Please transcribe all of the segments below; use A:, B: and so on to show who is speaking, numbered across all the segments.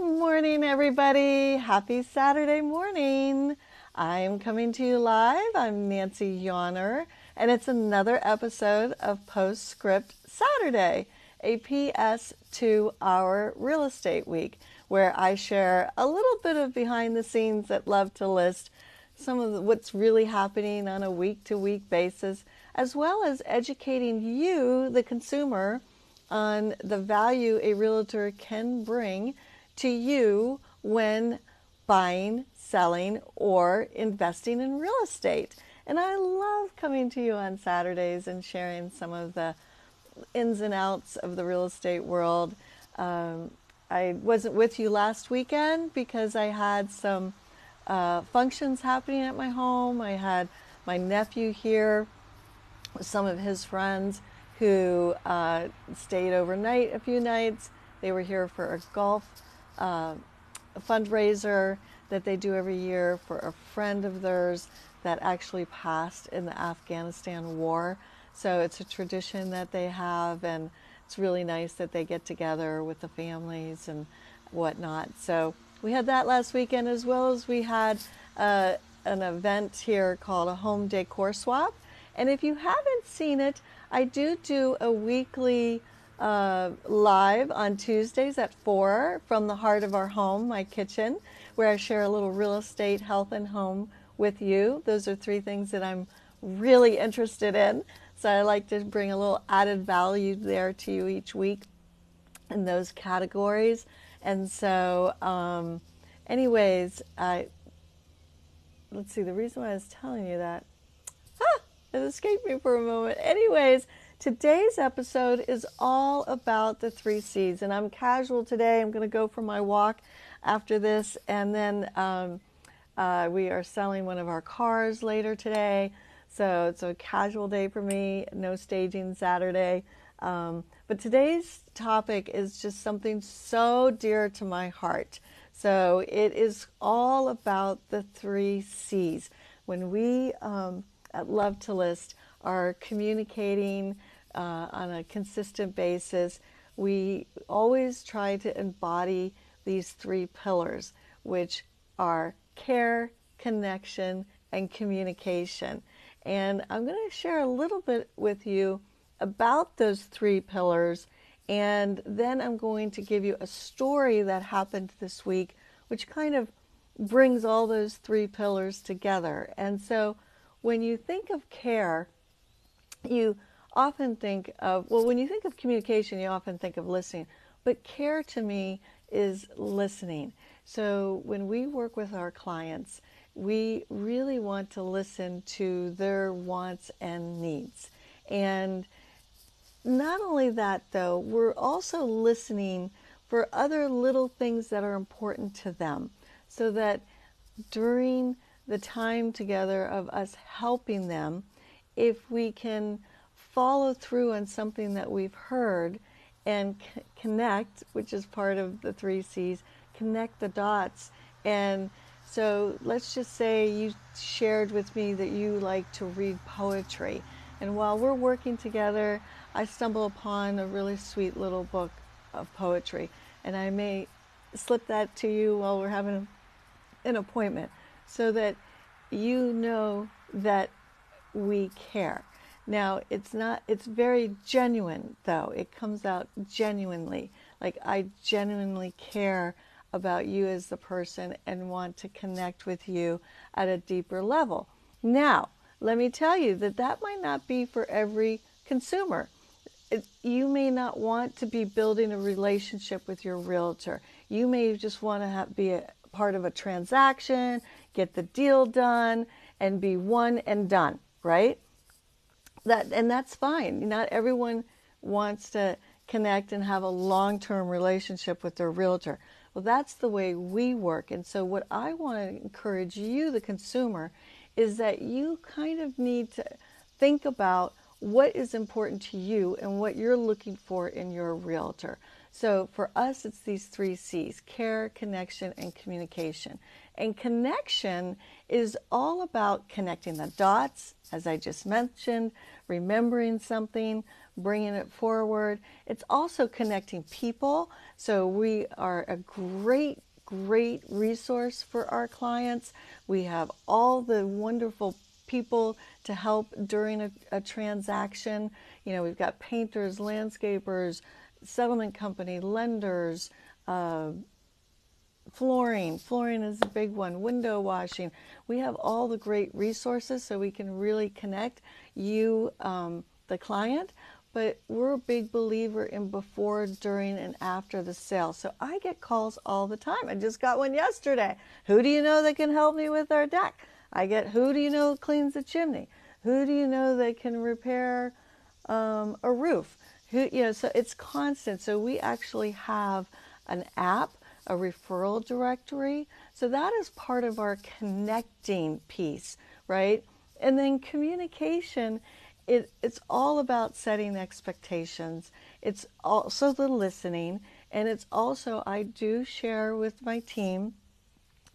A: Morning, everybody. Happy Saturday morning. I'm coming to you live. I'm Nancy Yawner, and it's another episode of Postscript Saturday, a PS to our real estate week, where I share a little bit of behind the scenes at Love to List, some of what's really happening on a week-to-week basis, as well as educating you, the consumer, on the value a realtor can bring to you when buying, selling, or investing in real estate. And I love coming to you on Saturdays and sharing some of the ins and outs of the real estate world. I wasn't with you last weekend because I had some functions happening at my home. I had my nephew here, some of his friends who stayed overnight a few nights. They were here for a golf fundraiser that they do every year for a friend of theirs that actually passed in the Afghanistan war. So it's a tradition that they have, and it's really nice that they get together with the families and whatnot. So we had that last weekend, as well as we had an event here called a home decor swap. And if you haven't seen it, I do a weekly live on Tuesdays at 4 from the heart of our home, my kitchen, where I share a little real estate, health, and home with you. Those are three things that I'm really interested in. So I like to bring a little added value there to you each week in those categories. And so, anyways, let's see, the reason why I was telling you that, it escaped me for a moment. Anyways, today's episode is all about the 3 C's, and I'm casual today. I'm going to go for my walk after this, and then we are selling one of our cars later today, so it's a casual day for me, no staging Saturday. But today's topic is just something so dear to my heart. So it is all about the 3 C's. When we at Love to List are communicating on a consistent basis, we always try to embody these 3 pillars, which are care, connection, and communication. And I'm going to share a little bit with you about those 3 pillars, and then I'm going to give you a story that happened this week, which kind of brings all those 3 pillars together. And so when you think of care, you often think of, well, when you think of communication, you often think of listening. But care to me is listening. So when we work with our clients, we really want to listen to their wants and needs. And not only that, though, we're also listening for other little things that are important to them, so that during the time together of us helping them, if we can follow through on something that we've heard and connect, which is part of the 3 C's, connect the dots. And so let's just say you shared with me that you like to read poetry. And while we're working together, I stumble upon a really sweet little book of poetry. And I may slip that to you while we're having an appointment, so that you know that we care. Now, it's very genuine, though. It comes out genuinely. Like, I genuinely care about you as the person and want to connect with you at a deeper level. Now, let me tell you that might not be for every consumer. You may not want to be building a relationship with your realtor. You may just want to be a part of a transaction, get the deal done, and be one and done, right? And that's fine. Not everyone wants to connect and have a long-term relationship with their realtor. Well, that's the way we work. And so what I want to encourage you, the consumer, is that you kind of need to think about what is important to you and what you're looking for in your realtor. So for us, it's these 3 C's: care, connection, and communication. And connection is all about connecting the dots, as I just mentioned, remembering something bringing it forward. It's also connecting people. So we are a great resource for our clients. We have all the wonderful people to help during a transaction. You know, we've got painters, landscapers, settlement company, lenders, flooring is a big one, window washing. We have all the great resources so we can really connect you, the client, but we're a big believer in before, during, and after the sale. So I get calls all the time. I just got one yesterday. Who do you know that can help me with our deck? I get, who do you know cleans the chimney? Who do you know that can repair a roof? Who, you know, so it's constant. So we actually have an app, a referral directory. So that is part of our connecting piece, right? And then communication, it's all about setting expectations. It's also the listening. And it's also, I do share with my team,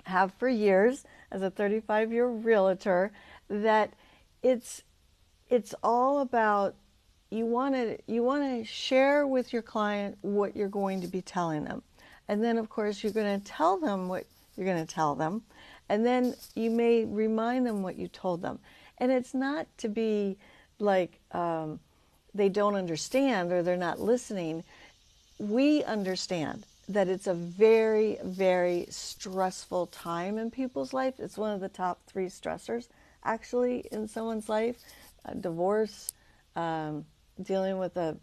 A: have for years as a 35-year realtor, that it's all about, you want to share with your client what you're going to be telling them. And then, of course, you're going to tell them what you're going to tell them. And then you may remind them what you told them. And it's not to be like they don't understand or they're not listening. We understand that it's a very, very stressful time in people's life. It's one of the top 3 stressors, actually, in someone's life. Divorce, dealing with a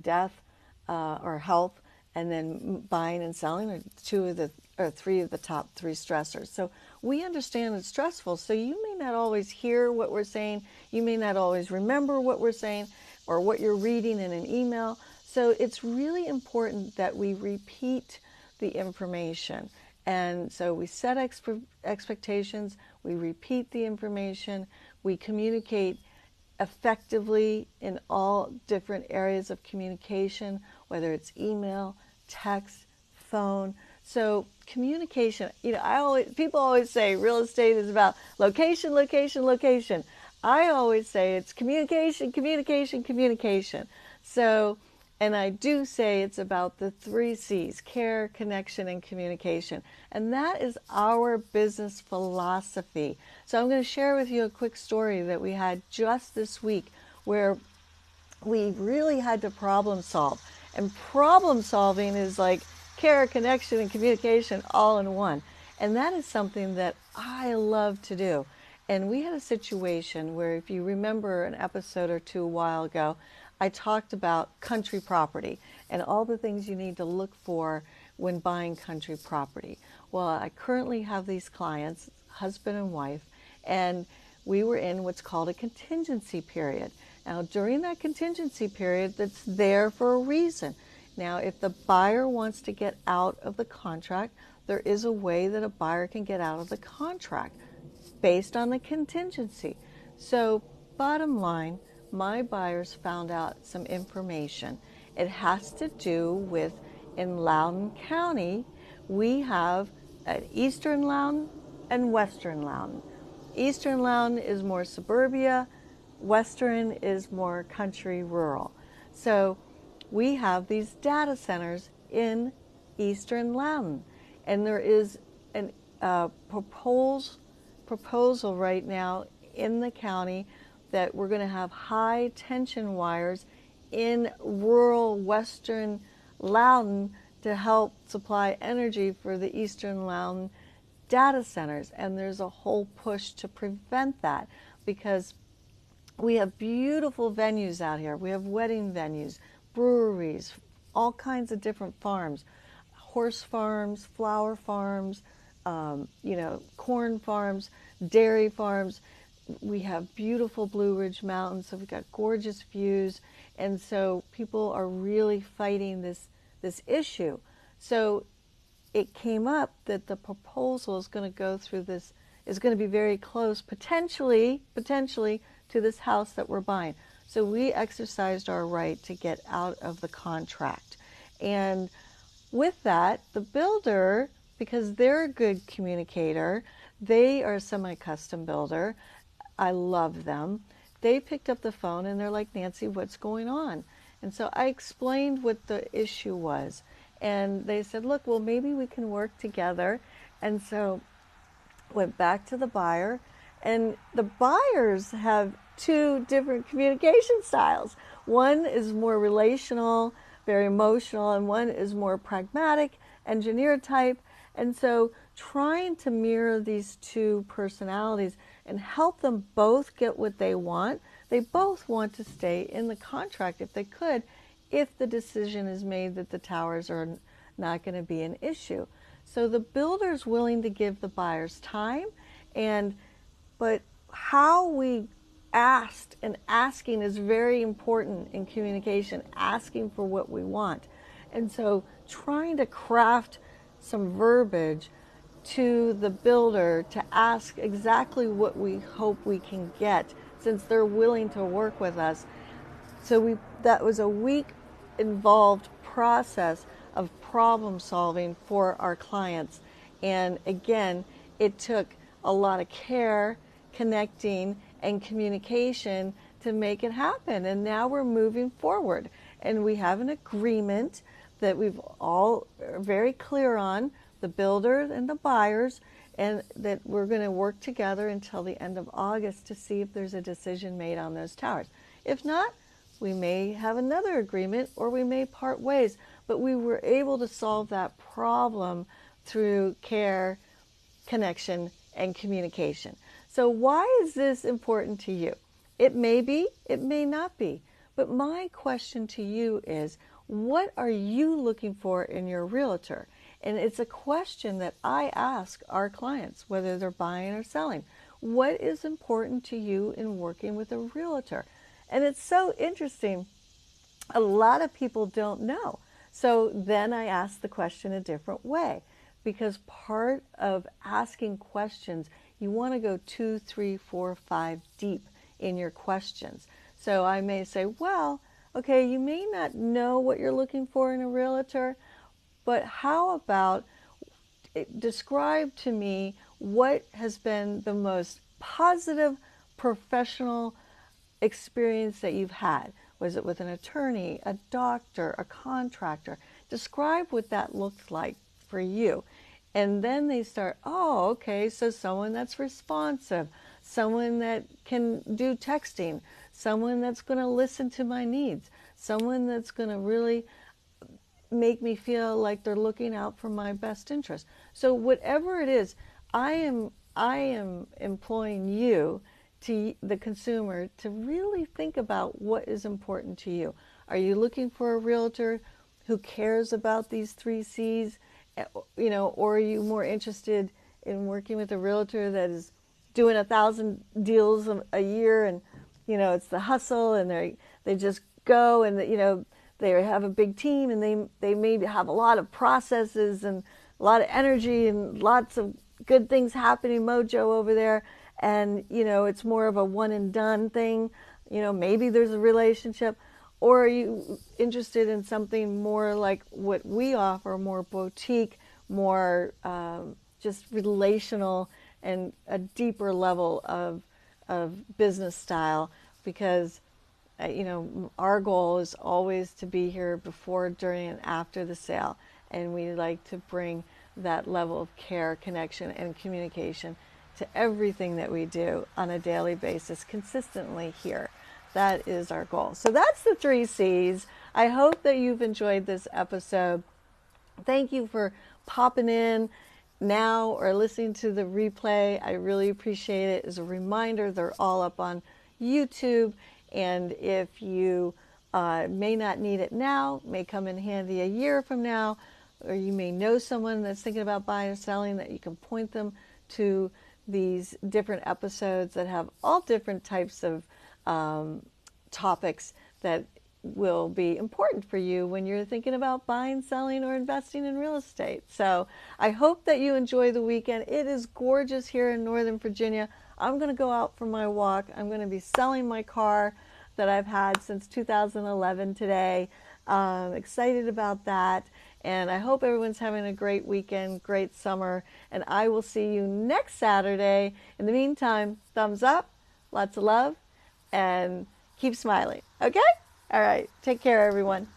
A: death or health, and then buying and selling are 3 of the top 3 stressors. So we understand it's stressful. So you may not always hear what we're saying. You may not always remember what we're saying or what you're reading in an email. So it's really important that we repeat the information. And so we set expectations, we repeat the information, we communicate effectively in all different areas of communication, whether it's email, text, phone. So communication, you know, people always say real estate is about location, location, location. I always say it's communication, communication, communication. So, and I do say it's about the 3 C's: care, connection, and communication. And that is our business philosophy. So I'm going to share with you a quick story that we had just this week where we really had to problem solve. And problem solving is like care, connection, and communication all in one. And that is something that I love to do. And we had a situation where, if you remember an episode or 2 a while ago, I talked about country property and all the things you need to look for when buying country property. Well, I currently have these clients, husband and wife, and we were in what's called a contingency period. Now, during that contingency period, that's there for a reason. Now, if the buyer wants to get out of the contract, there is a way that a buyer can get out of the contract based on the contingency. So, bottom line, my buyers found out some information. It has to do with, in Loudoun County, we have Eastern Loudoun and Western Loudoun. Eastern Loudoun is more suburbia, Western is more country rural. So we have these data centers in Eastern Loudoun, and there is a proposal right now in the county that we're going to have high tension wires in rural Western Loudoun to help supply energy for the Eastern Loudoun data centers. And there's a whole push to prevent that, because we have beautiful venues out here. We have wedding venues, breweries, all kinds of different farms, horse farms, flower farms, corn farms, dairy farms. We have beautiful Blue Ridge Mountains, so we've got gorgeous views. And so people are really fighting this issue. So it came up that the proposal is going to go through this, is going to be very close, potentially to this house that we're buying. So we exercised our right to get out of the contract. And with that, the builder, because they're a good communicator, they are a semi-custom builder. I love them. they picked up the phone and they're like, Nancy, what's going on? And so I explained what the issue was. And they said, look, well, maybe we can work together. And so went back to the buyer, and the buyers have two different communication styles. One is more relational, very emotional, and one is more pragmatic, engineer type. And so trying to mirror these two personalities and help them both get what they want. They both want to stay in the contract if they could, if the decision is made that the towers are not going to be an issue. So the builder's willing to give the buyers time, but how we asked, and asking is very important in communication, asking for what we want. And so trying to craft some verbiage to the builder to ask exactly what we hope we can get, since they're willing to work with us. So that was a week involved process of problem solving for our clients. And again, it took a lot of care, connecting, and communication to make it happen. And now we're moving forward. And we have an agreement that we've all are very clear on, the builders and the buyers, and that we're going to work together until the end of August to see if there's a decision made on those towers. If not, we may have another agreement or we may part ways, but we were able to solve that problem through care, connection, and communication. So why is this important to you? It may be, it may not be, but my question to you is, what are you looking for in your realtor? And it's a question that I ask our clients, whether they're buying or selling. What is important to you in working with a realtor? And it's so interesting. A lot of people don't know. So then I ask the question a different way, because part of asking questions, you want to go 2, 3, 4, 5 deep in your questions. So I may say, well, okay, you may not know what you're looking for in a realtor, but how about describe to me what has been the most positive professional experience that you've had. Was it with an attorney, a doctor, a contractor? Describe what that looked like for you. And then they start, oh, okay, so someone that's responsive, someone that can do texting, someone that's going to listen to my needs, someone that's going to really make me feel like they're looking out for my best interest. So whatever it is, I am employing you, to the consumer, to really think about what is important to you. Are you looking for a realtor who cares about these 3 C's, or are you more interested in working with a realtor that is doing 1,000 deals a year, and it's the hustle, and they just go, and they have a big team, and they maybe have a lot of processes and a lot of energy and lots of good things happening, mojo over there, and it's more of a one and done thing. Maybe there's a relationship. Or are you interested in something more like what we offer, more boutique, more just relational, and a deeper level of business style? Because our goal is always to be here before, during, and after the sale, and we like to bring that level of care, connection, and communication to everything that we do on a daily basis, consistently here. That is our goal. So that's the 3 C's. I hope that you've enjoyed this episode. Thank you for popping in now or listening to the replay. I really appreciate it. As a reminder, they're all up on YouTube. And if you may not need it now, may come in handy a year from now, or you may know someone that's thinking about buying or selling, that you can point them to these different episodes that have all different types of topics that will be important for you when you're thinking about buying, selling, or investing in real estate. So I hope that you enjoy the weekend. It is gorgeous here in Northern Virginia. I'm going to go out for my walk. I'm going to be selling my car that I've had since 2011 today. Excited about that. And I hope everyone's having a great weekend, great summer. And I will see you next Saturday. In the meantime, thumbs up, lots of love, and keep smiling. Okay? All right. Take care, everyone.